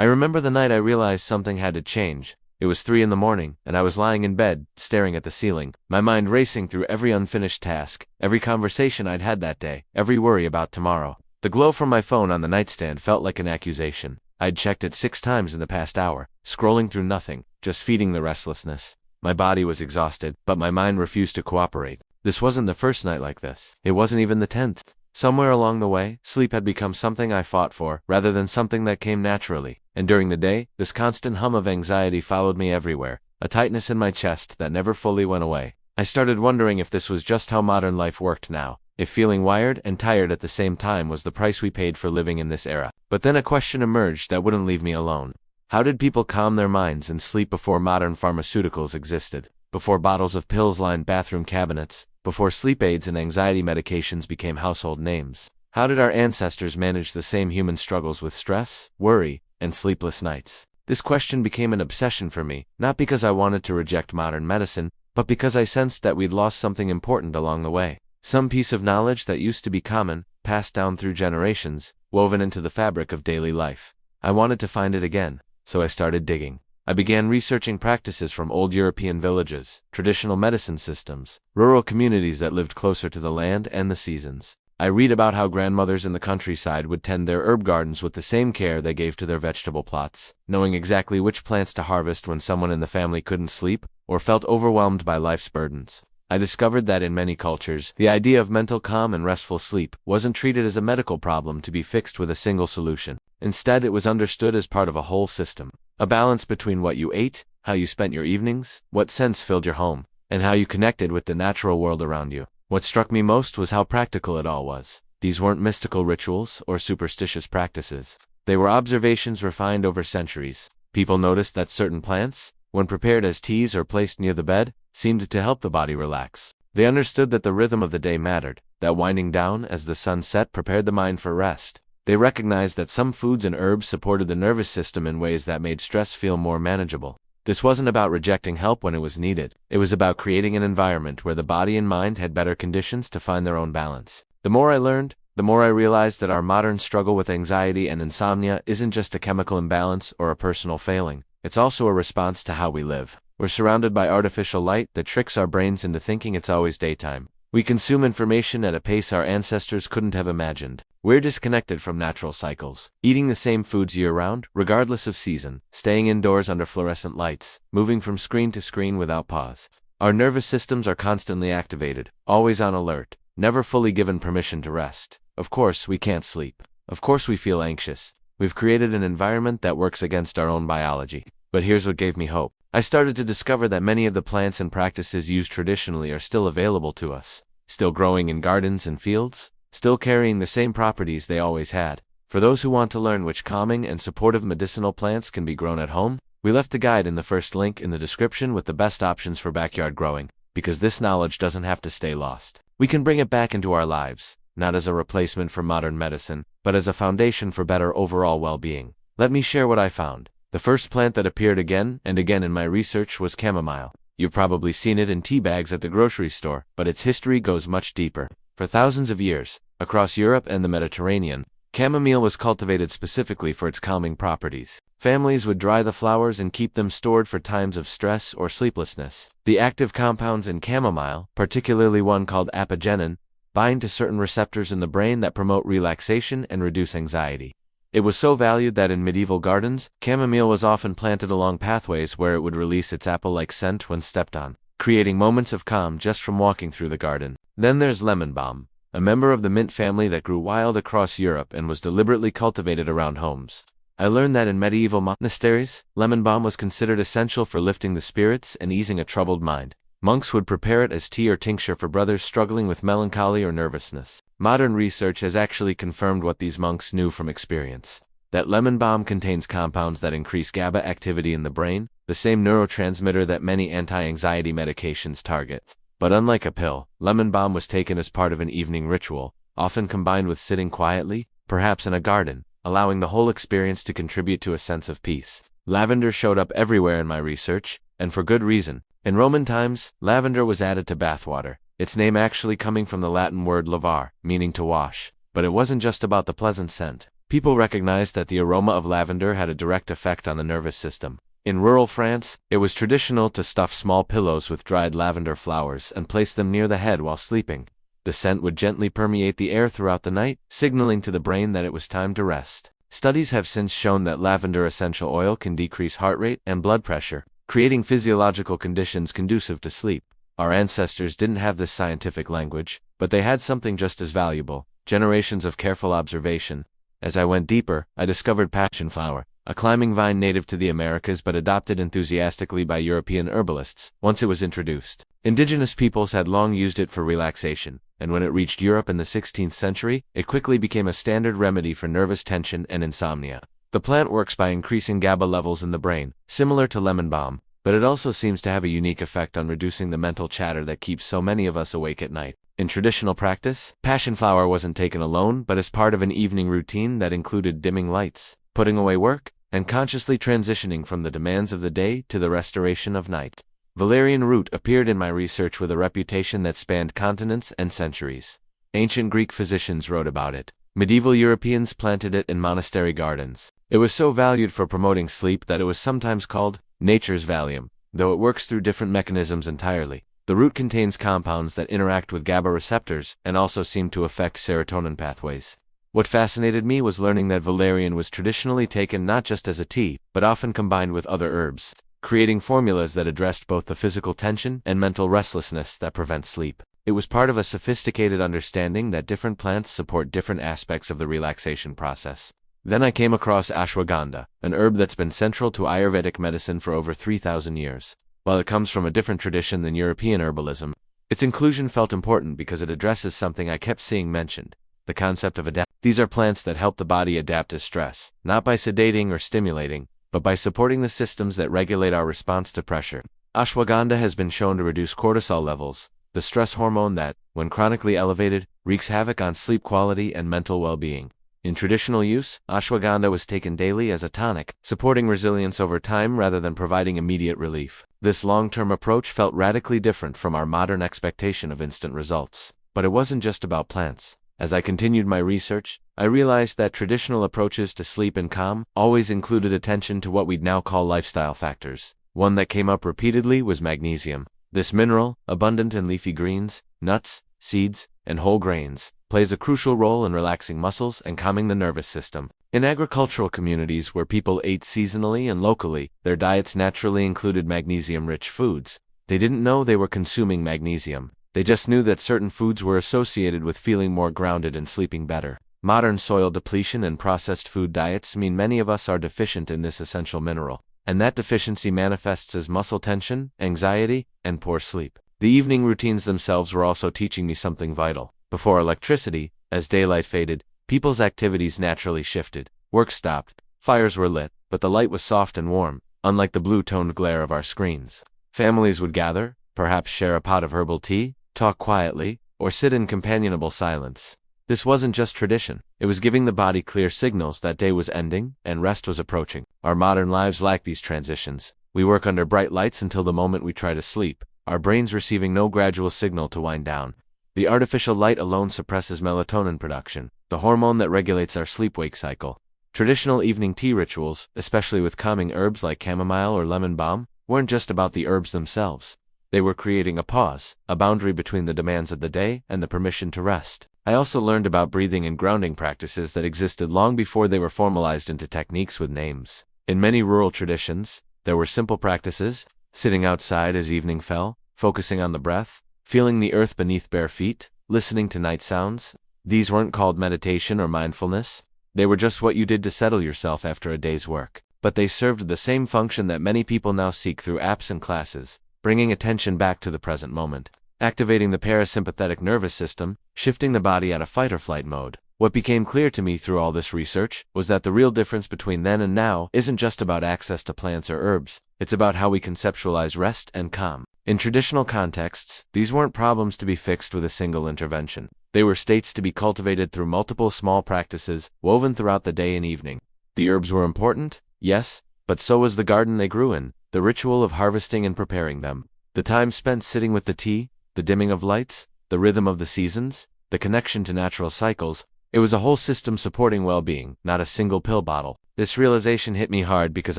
I remember the night I realized something had to change. It was 3 in the morning, and I was lying in bed, staring at the ceiling, my mind racing through every unfinished task, every conversation I'd had that day, every worry about tomorrow. The glow from my phone on the nightstand felt like an accusation. I'd checked it 6 times in the past hour, scrolling through nothing, just feeding the restlessness. My body was exhausted, but my mind refused to cooperate. This wasn't the first night like this. It wasn't even the 10th. Somewhere along the way, sleep had become something I fought for, rather than something that came naturally. And during the day, this constant hum of anxiety followed me everywhere, a tightness in my chest that never fully went away. I started wondering if this was just how modern life worked now, if feeling wired and tired at the same time was the price we paid for living in this era. But then a question emerged that wouldn't leave me alone. How did people calm their minds and sleep before modern pharmaceuticals existed? Before bottles of pills lined bathroom cabinets? Before sleep aids and anxiety medications became household names? How did our ancestors manage the same human struggles with stress, worry, and sleepless nights? This question became an obsession for me, not because I wanted to reject modern medicine, but because I sensed that we'd lost something important along the way. Some piece of knowledge that used to be common, passed down through generations, woven into the fabric of daily life. I wanted to find it again, so I started digging. I began researching practices from old European villages, traditional medicine systems, rural communities that lived closer to the land and the seasons. I read about how grandmothers in the countryside would tend their herb gardens with the same care they gave to their vegetable plots, knowing exactly which plants to harvest when someone in the family couldn't sleep or felt overwhelmed by life's burdens. I discovered that in many cultures, the idea of mental calm and restful sleep wasn't treated as a medical problem to be fixed with a single solution. Instead, it was understood as part of a whole system. A balance between what you ate, how you spent your evenings, what scents filled your home, and how you connected with the natural world around you. What struck me most was how practical it all was. These weren't mystical rituals or superstitious practices. They were observations refined over centuries. People noticed that certain plants, when prepared as teas or placed near the bed, seemed to help the body relax. They understood that the rhythm of the day mattered, that winding down as the sun set prepared the mind for rest. They recognized that some foods and herbs supported the nervous system in ways that made stress feel more manageable. This wasn't about rejecting help when it was needed. It was about creating an environment where the body and mind had better conditions to find their own balance. The more I learned, the more I realized that our modern struggle with anxiety and insomnia isn't just a chemical imbalance or a personal failing. It's also a response to how we live. We're surrounded by artificial light that tricks our brains into thinking it's always daytime. We consume information at a pace our ancestors couldn't have imagined. We're disconnected from natural cycles, eating the same foods year-round, regardless of season, staying indoors under fluorescent lights, moving from screen to screen without pause. Our nervous systems are constantly activated, always on alert, never fully given permission to rest. Of course, we can't sleep. Of course we feel anxious. We've created an environment that works against our own biology. But here's what gave me hope. I started to discover that many of the plants and practices used traditionally are still available to us, still growing in gardens and fields, still carrying the same properties they always had. For those who want to learn which calming and supportive medicinal plants can be grown at home, we left a guide in the first link in the description with the best options for backyard growing, because this knowledge doesn't have to stay lost. We can bring it back into our lives, not as a replacement for modern medicine, but as a foundation for better overall well-being. Let me share what I found. The first plant that appeared again and again in my research was chamomile. You've probably seen it in tea bags at the grocery store, but its history goes much deeper. For thousands of years, across Europe and the Mediterranean, chamomile was cultivated specifically for its calming properties. Families would dry the flowers and keep them stored for times of stress or sleeplessness. The active compounds in chamomile, particularly one called apigenin, bind to certain receptors in the brain that promote relaxation and reduce anxiety. It was so valued that in medieval gardens, chamomile was often planted along pathways where it would release its apple-like scent when stepped on, creating moments of calm just from walking through the garden. Then there's lemon balm, a member of the mint family that grew wild across Europe and was deliberately cultivated around homes. I learned that in medieval monasteries, lemon balm was considered essential for lifting the spirits and easing a troubled mind. Monks would prepare it as tea or tincture for brothers struggling with melancholy or nervousness. Modern research has actually confirmed what these monks knew from experience. That lemon balm contains compounds that increase GABA activity in the brain, the same neurotransmitter that many anti-anxiety medications target. But unlike a pill, lemon balm was taken as part of an evening ritual, often combined with sitting quietly, perhaps in a garden, allowing the whole experience to contribute to a sense of peace. Lavender showed up everywhere in my research, and for good reason. In Roman times, lavender was added to bathwater, its name actually coming from the Latin word lavar, meaning to wash. But it wasn't just about the pleasant scent. People recognized that the aroma of lavender had a direct effect on the nervous system. In rural France, it was traditional to stuff small pillows with dried lavender flowers and place them near the head while sleeping. The scent would gently permeate the air throughout the night, signaling to the brain that it was time to rest. Studies have since shown that lavender essential oil can decrease heart rate and blood pressure, creating physiological conditions conducive to sleep. Our ancestors didn't have this scientific language, but they had something just as valuable: generations of careful observation. As I went deeper, I discovered passionflower, a climbing vine native to the Americas but adopted enthusiastically by European herbalists once it was introduced. Indigenous peoples had long used it for relaxation, and when it reached Europe in the 16th century, it quickly became a standard remedy for nervous tension and insomnia. The plant works by increasing GABA levels in the brain, similar to lemon balm, but it also seems to have a unique effect on reducing the mental chatter that keeps so many of us awake at night. In traditional practice, passionflower wasn't taken alone but as part of an evening routine that included dimming lights, putting away work, and consciously transitioning from the demands of the day to the restoration of night. Valerian root appeared in my research with a reputation that spanned continents and centuries. Ancient Greek physicians wrote about it. Medieval Europeans planted it in monastery gardens. It was so valued for promoting sleep that it was sometimes called nature's Valium, though it works through different mechanisms entirely. The root contains compounds that interact with GABA receptors and also seem to affect serotonin pathways. What fascinated me was learning that valerian was traditionally taken not just as a tea, but often combined with other herbs, creating formulas that addressed both the physical tension and mental restlessness that prevents sleep. It was part of a sophisticated understanding that different plants support different aspects of the relaxation process. Then I came across ashwagandha, an herb that's been central to Ayurvedic medicine for over 3,000 years. While it comes from a different tradition than European herbalism, its inclusion felt important because it addresses something I kept seeing mentioned: the concept of adapt. These are plants that help the body adapt to stress, not by sedating or stimulating, but by supporting the systems that regulate our response to pressure. Ashwagandha has been shown to reduce cortisol levels, the stress hormone that, when chronically elevated, wreaks havoc on sleep quality and mental well-being. In traditional use, ashwagandha was taken daily as a tonic, supporting resilience over time rather than providing immediate relief. This long-term approach felt radically different from our modern expectation of instant results. But it wasn't just about plants. As I continued my research, I realized that traditional approaches to sleep and calm always included attention to what we'd now call lifestyle factors. One that came up repeatedly was magnesium. This mineral, abundant in leafy greens, nuts, seeds, and whole grains, plays a crucial role in relaxing muscles and calming the nervous system. In agricultural communities where people ate seasonally and locally, their diets naturally included magnesium-rich foods. They didn't know they were consuming magnesium. They just knew that certain foods were associated with feeling more grounded and sleeping better. Modern soil depletion and processed food diets mean many of us are deficient in this essential mineral, and that deficiency manifests as muscle tension, anxiety, and poor sleep. The evening routines themselves were also teaching me something vital. Before electricity, as daylight faded, people's activities naturally shifted. Work stopped, fires were lit, but the light was soft and warm, unlike the blue-toned glare of our screens. Families would gather, perhaps share a pot of herbal tea, talk quietly, or sit in companionable silence. This wasn't just tradition. It was giving the body clear signals that day was ending and rest was approaching. Our modern lives lack these transitions. We work under bright lights until the moment we try to sleep, our brains receiving no gradual signal to wind down. The artificial light alone suppresses melatonin production, the hormone that regulates our sleep-wake cycle. Traditional evening tea rituals, especially with calming herbs like chamomile or lemon balm, weren't just about the herbs themselves. They were creating a pause, a boundary between the demands of the day and the permission to rest. I also learned about breathing and grounding practices that existed long before they were formalized into techniques with names. In many rural traditions, there were simple practices: sitting outside as evening fell, focusing on the breath, feeling the earth beneath bare feet, listening to night sounds. These weren't called meditation or mindfulness. They were just what you did to settle yourself after a day's work. But they served the same function that many people now seek through apps and classes: bringing attention back to the present moment, activating the parasympathetic nervous system, shifting the body out of fight-or-flight mode. What became clear to me through all this research was that the real difference between then and now isn't just about access to plants or herbs, it's about how we conceptualize rest and calm. In traditional contexts, these weren't problems to be fixed with a single intervention. They were states to be cultivated through multiple small practices, woven throughout the day and evening. The herbs were important, yes, but so was the garden they grew in, the ritual of harvesting and preparing them, the time spent sitting with the tea, the dimming of lights, the rhythm of the seasons, the connection to natural cycles. It was a whole system supporting well-being, not a single pill bottle. This realization hit me hard because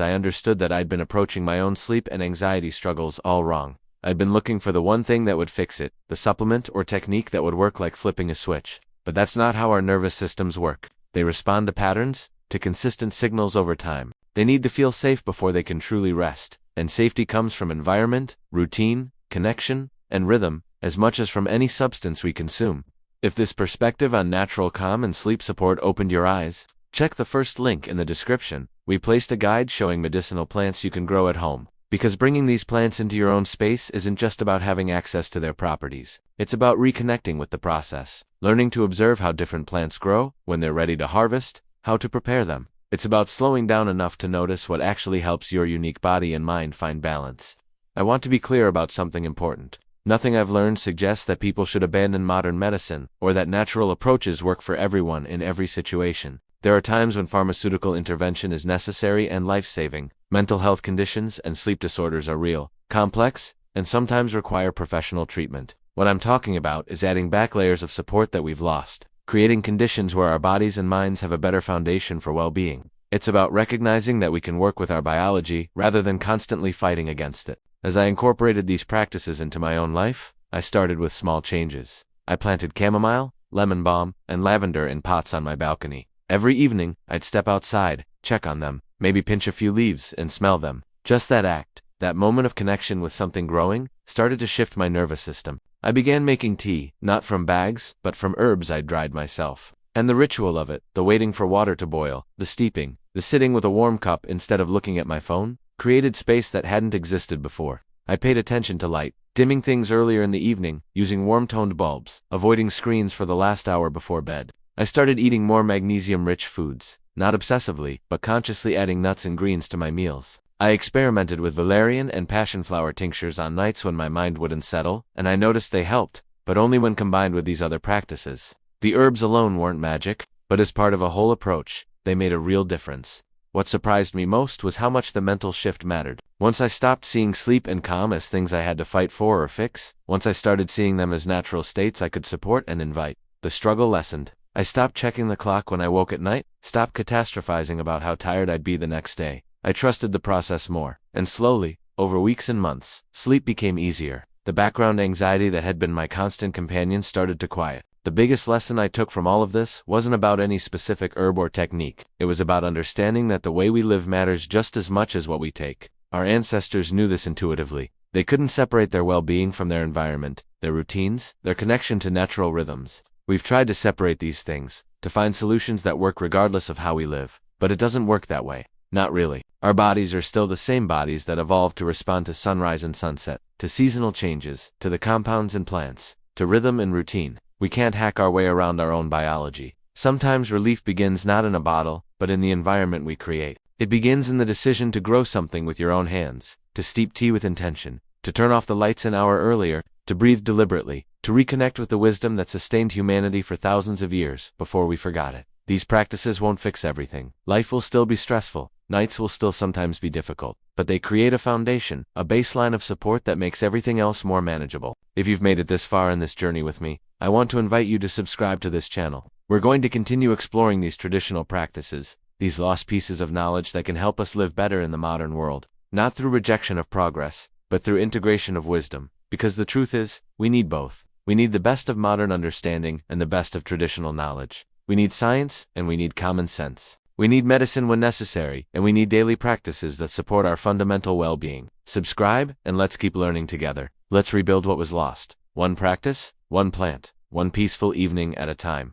I understood that I'd been approaching my own sleep and anxiety struggles all wrong. I'd been looking for the one thing that would fix it, the supplement or technique that would work like flipping a switch. But that's not how our nervous systems work. They respond to patterns, to consistent signals over time. They need to feel safe before they can truly rest. And safety comes from environment, routine, connection, and rhythm, as much as from any substance we consume. If this perspective on natural calm and sleep support opened your eyes, check the first link in the description. We placed a guide showing medicinal plants you can grow at home. Because bringing these plants into your own space isn't just about having access to their properties. It's about reconnecting with the process, learning to observe how different plants grow, when they're ready to harvest, how to prepare them. It's about slowing down enough to notice what actually helps your unique body and mind find balance. I want to be clear about something important. Nothing I've learned suggests that people should abandon modern medicine, or that natural approaches work for everyone in every situation. There are times when pharmaceutical intervention is necessary and life-saving. Mental health conditions and sleep disorders are real, complex, and sometimes require professional treatment. What I'm talking about is adding back layers of support that we've lost, creating conditions where our bodies and minds have a better foundation for well-being. It's about recognizing that we can work with our biology rather than constantly fighting against it. As I incorporated these practices into my own life, I started with small changes. I planted chamomile, lemon balm, and lavender in pots on my balcony. Every evening, I'd step outside, check on them, maybe pinch a few leaves and smell them. Just that act, that moment of connection with something growing, started to shift my nervous system. I began making tea, not from bags, but from herbs I'd dried myself. And the ritual of it, the waiting for water to boil, the steeping, the sitting with a warm cup instead of looking at my phone, created space that hadn't existed before. I paid attention to light, dimming things earlier in the evening, using warm-toned bulbs, avoiding screens for the last hour before bed. I started eating more magnesium-rich foods, not obsessively, but consciously adding nuts and greens to my meals. I experimented with valerian and passionflower tinctures on nights when my mind wouldn't settle, and I noticed they helped, but only when combined with these other practices. The herbs alone weren't magic, but as part of a whole approach, they made a real difference. What surprised me most was how much the mental shift mattered. Once I stopped seeing sleep and calm as things I had to fight for or fix, once I started seeing them as natural states I could support and invite, the struggle lessened. I stopped checking the clock when I woke at night, stopped catastrophizing about how tired I'd be the next day. I trusted the process more, and slowly, over weeks and months, sleep became easier. The background anxiety that had been my constant companion started to quiet. The biggest lesson I took from all of this wasn't about any specific herb or technique. It was about understanding that the way we live matters just as much as what we take. Our ancestors knew this intuitively. They couldn't separate their well-being from their environment, their routines, their connection to natural rhythms. We've tried to separate these things, to find solutions that work regardless of how we live. But it doesn't work that way. Not really. Our bodies are still the same bodies that evolved to respond to sunrise and sunset, to seasonal changes, to the compounds in plants, to rhythm and routine. We can't hack our way around our own biology. Sometimes relief begins not in a bottle, but in the environment we create. It begins in the decision to grow something with your own hands, to steep tea with intention, to turn off the lights an hour earlier, to breathe deliberately, to reconnect with the wisdom that sustained humanity for thousands of years before we forgot it. These practices won't fix everything. Life will still be stressful. Nights will still sometimes be difficult. But they create a foundation, a baseline of support that makes everything else more manageable. If you've made it this far in this journey with me, I want to invite you to subscribe to this channel. We're going to continue exploring these traditional practices, these lost pieces of knowledge that can help us live better in the modern world. Not through rejection of progress, but through integration of wisdom. Because the truth is, we need both. We need the best of modern understanding and the best of traditional knowledge. We need science, and we need common sense. We need medicine when necessary, and we need daily practices that support our fundamental well-being. Subscribe, and let's keep learning together. Let's rebuild what was lost. One practice, one plant, one peaceful evening at a time.